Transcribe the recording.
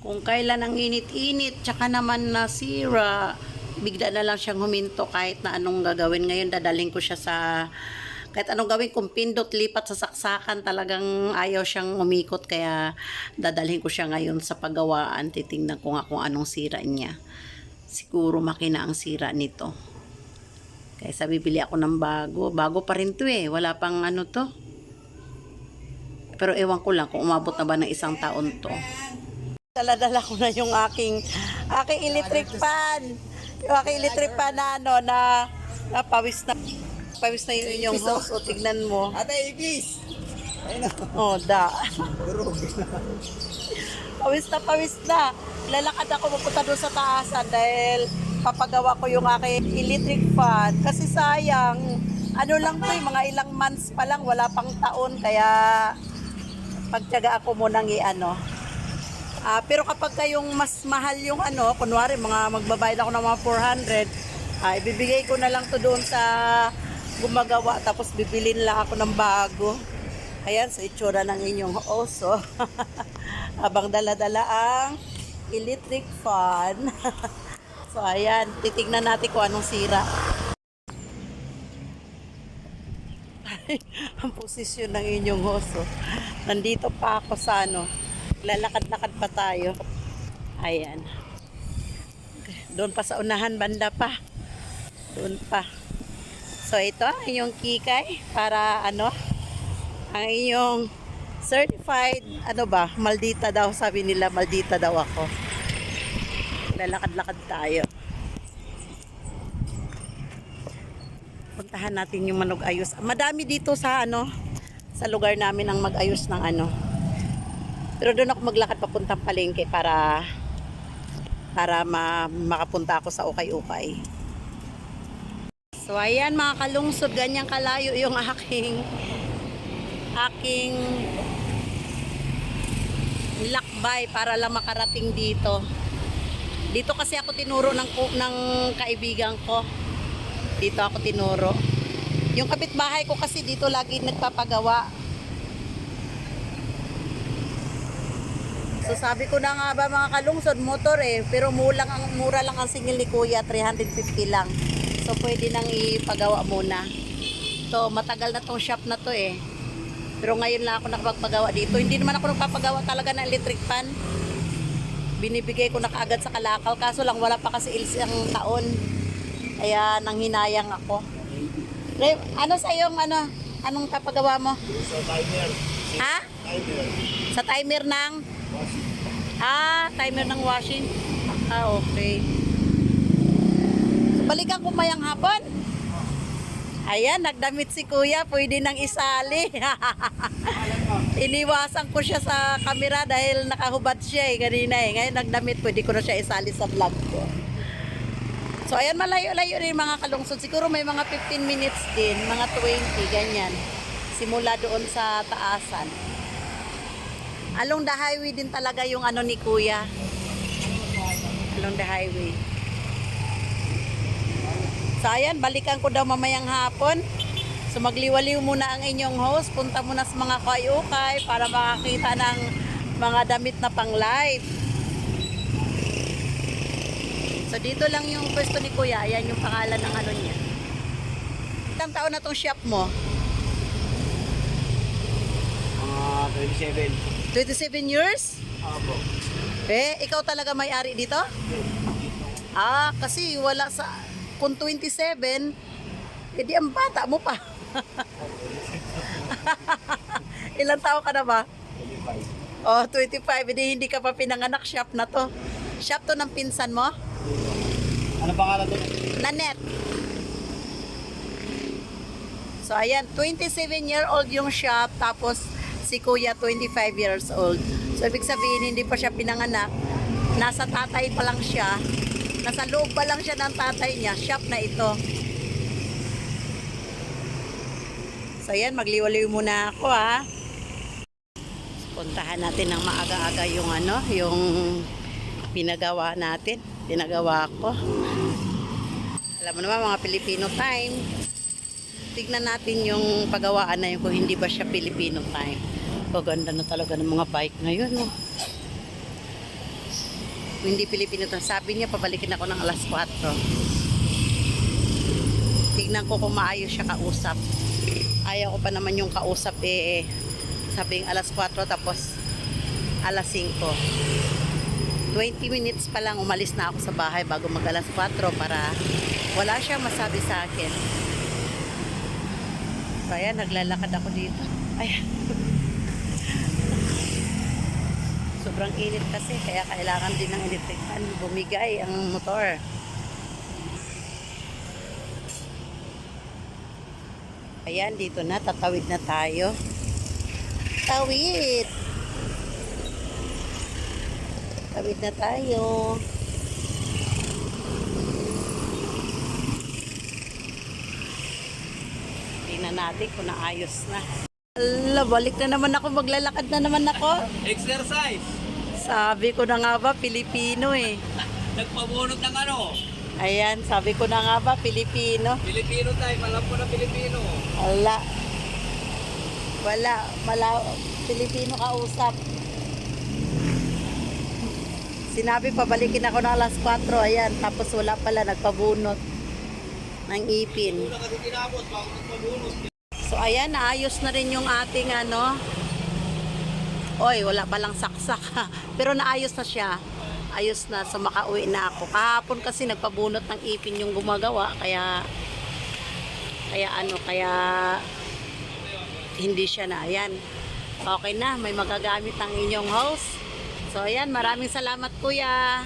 Kung kailan ang init-init, tsaka naman nasira, bigla na lang siyang huminto kahit na anong gagawin. Ngayon, dadalhin ko siya sa, kahit anong gawin, kung pindot, lipat sa saksakan, talagang ayaw siyang umikot. Kaya dadalhin ko siya ngayon sa paggawaan. Titingnan ko nga kung anong sira niya. Siguro makina ang sira nito. Kaya sa bibili ako ng bago. Bago pa rin to eh. Wala pang ano to. Pero ewan ko lang kung umabot na ba ng isang taon to. Dala-dala ko na yung aking electric fan. Yung aking electric fan na ano na pawis na yung inyong house. O tignan mo. Ate, ipis! Ayun O o. da. Durog. Pawis na. Lalakad ako pupunta doon sa taasan dahil papagawa ko yung aking electric fan. Kasi sayang, ano lang to mga ilang months pa lang, wala pang taon. Kaya pagtiyaga ako munang i-ano. Pero kapag kayong mas mahal yung ano, kunwari mga magbabayad ako ng mga 400, ibibigay ko na lang to doon sa gumagawa tapos bibilin lang ako ng bago. Ayan, sa itsura ng inyong oso. Habang dala-dala ang electric fan. So ayan, titignan natin kung anong sira. Ang posisyon ng inyong oso. Nandito pa ako sa ano, lalakad-lakad pa tayo. Ayan. Doon pa sa unahan, banda pa. Doon pa. So ito, yung kikay para ano, ang inyong certified, ano ba, maldita daw, sabi nila, maldita daw ako. Lalakad-lakad tayo. Puntahan natin yung manog ayos. Madami dito sa ano, sa lugar namin ang mag-ayos ng ano. Pero doon ako maglakad papuntang palengke para makapunta ako sa ukay-ukay. So ayan mga kalungsod, ganyang kalayo yung aking lakbay para lang makarating dito. Dito kasi ako tinuro ng kaibigan ko. Dito ako tinuro. Yung kapitbahay ko kasi dito lagi nagpapagawa. So sabi ko na nga ba mga kalungsod, motor eh, pero mura lang ang singil ni Kuya, 350 lang. So pwede nang ipagawa muna. So matagal na tong shop na to eh. Pero ngayon lang ako nakapagpagawa dito. Hindi naman ako nagpapagawa talaga ng electric fan. Binibigay ko na kaagad sa kalakal, kaso lang wala pa kasi isang taon. Kaya nanghinayang ako. Ano sa iyong ano? Anong papagawa mo? Sa timer. Ha? Timer. Sa timer ng? Timer ng washing. Okay. So, balikan ko mayang hapon. Ayan, nagdamit si Kuya. Pwede nang isali. Iniwasan ko siya sa camera dahil nakahubad siya kanina eh. Ngayon nagdamit, pwede ko na siya isali sa vlog ko. So ayan, malayo-layo rin mga kalungsod. Siguro may mga 15 minutes din, mga 20, ganyan. Simula doon sa taasan. Along the highway din talaga yung ano ni Kuya. Along the highway. So ayan, balikan ko daw mamayang hapon. So magliwaliw muna ang inyong host. Punta muna sa mga ukay-ukay para makakita ng mga damit na pang live. So dito lang yung pwesto ni Kuya. Ayan yung pangalan ng ano niya. Ilang taon na tong shop mo? 27. 27 years? Apo. Ikaw talaga may-ari dito? Kasi wala sa... Kung 27, edi ang bata mo pa. Ilang taon ka na ba? 25. 25, edi hindi ka pa pinanganak, shop na to. Shop to ng pinsan mo? Ano pangalan doon? Nanette. So ayan, 27-year-old yung shop, tapos si Kuya 25 years old. So ibig sabihin hindi pa siya pinanganak, nasa tatay pa lang siya, nasa loob pa lang siya ng tatay niya, shop na ito. So ayan, magliwaliw muna ako ha. Puntahan natin ng maaga-aga yung ano, yung pinagawa natin. Pinagawa ko. Alam mo naman mga Filipino time. Tignan natin yung pagawaan na yun kung hindi ba siya Filipino time. Paganda na talaga ng mga bike ngayon. Oh. Hindi Pilipino to. Sabi niya, pabalikin ako ng alas 4. Tignan ko kung maayos siya kausap. Ayaw ko pa naman yung kausap sabing alas 4 tapos alas 5. 20 minutes pa lang umalis na ako sa bahay bago mag alas 4 para wala siya masabi sa akin. So ayan, naglalakad ako dito. Ayan. Sobrang init kasi kaya kailangan din ng electric fan. Bumigay ang motor. Ayan, dito na. Tatawid na tayo. Tawid! Tawid na tayo. Tingnan natin kung naayos na. Ala, balik na naman ako. Maglalakad na naman ako. Exercise! Sabi ko na nga ba, Pilipino eh. Nagpabunot ng ano? Ayan, sabi ko na nga ba, Pilipino. Pilipino tayo, alam ko na Pilipino. Wala, Pilipino kausap. Sinabi pabalikin ako ng alas 4, ayan, tapos wala pala, nagpabunot ng ipin. Una kasi tinapos, bago nagpabunot. So ayan, naayos na rin yung ating Oy, wala palang saksak. Pero naayos na siya. Ayos na, so makauwi na ako. Kahapon kasi nagpabunot ng ipin yung gumagawa, kaya hindi siya na. Ayan. Okay na, may magagamit ang inyong host. So ayan, maraming salamat kuya.